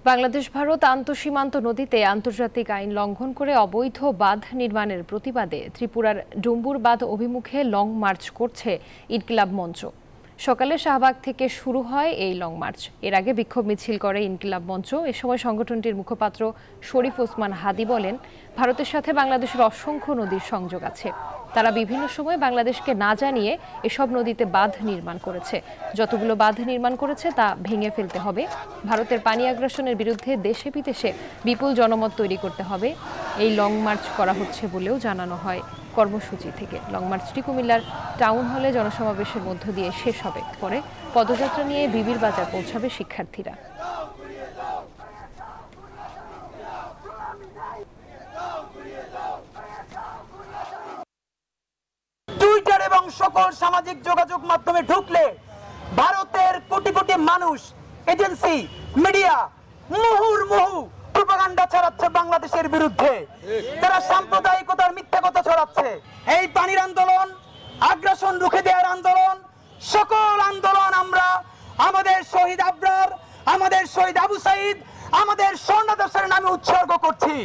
বাংলাদেশ ভারত আন্তঃসীমান্ত নদীতে আন্তর্জাতিক আইন লঙ্ঘন করে অবৈধ বাঁধ নির্মাণের প্রতিবাদে ত্রিপুরার ডুম্বুর বাঁধ অভিমুখে লং মার্চ করছে ইনকিলাব মঞ্চ। সকালে শাহবাগ থেকে শুরু হয় এই লং মার্চ। এর আগে বিক্ষোভ মিছিল করে ইনকিলাব মঞ্চ। এ সময় সংগঠনটির মুখপাত্র শরীফ ওসমান হাদি বলেন, ভারতের সাথে বাংলাদেশের অসংখ্য নদীর সংযোগ আছে। তারা বিভিন্ন সময় বাংলাদেশকে না জানিয়ে এসব নদীতে বাঁধ নির্মাণ করেছে। যতগুলো বাঁধ নির্মাণ করেছে তা ভেঙে ফেলতে হবে। ভারতের পানি আগ্রাসনের বিরুদ্ধে দেশে বিদেশে বিপুল জনমত তৈরি করতে হবে। এই লং মার্চ করা হচ্ছে বলেও জানানো হয় কর্মসূচি থেকে। লং মার্চটি কুমিল্লার টাউন হলে জনসমাবেশের মধ্য দিয়ে শেষ হবে। পরে পদযাত্রা নিয়ে বিবির বাজার পৌঁছাবে শিক্ষার্থীরা। টুইটার এবং সকল সামাজিক যোগাযোগ মাধ্যমে ঢুকলে ভারতের কোটি কোটি মানুষ, এজেন্সি, মিডিয়া মুহুর্মুহু প্রোপাগান্ডা ছড়াচ্ছে বাংলাদেশের বিরুদ্ধে। তারা সাম্প্রদায়িকতার মিথ্যা কথা ছড়াচ্ছে। এই পানির আন্দোলন, আগ্রাসন রুখে দেওয়ার আন্দোলন, সকল আন্দোলন আমরা আমাদের শহীদ আবরার, আমাদের শহীদ আবু সাইদ, আমাদের স্বর্ণদাসের নামে উৎসর্গ করছি।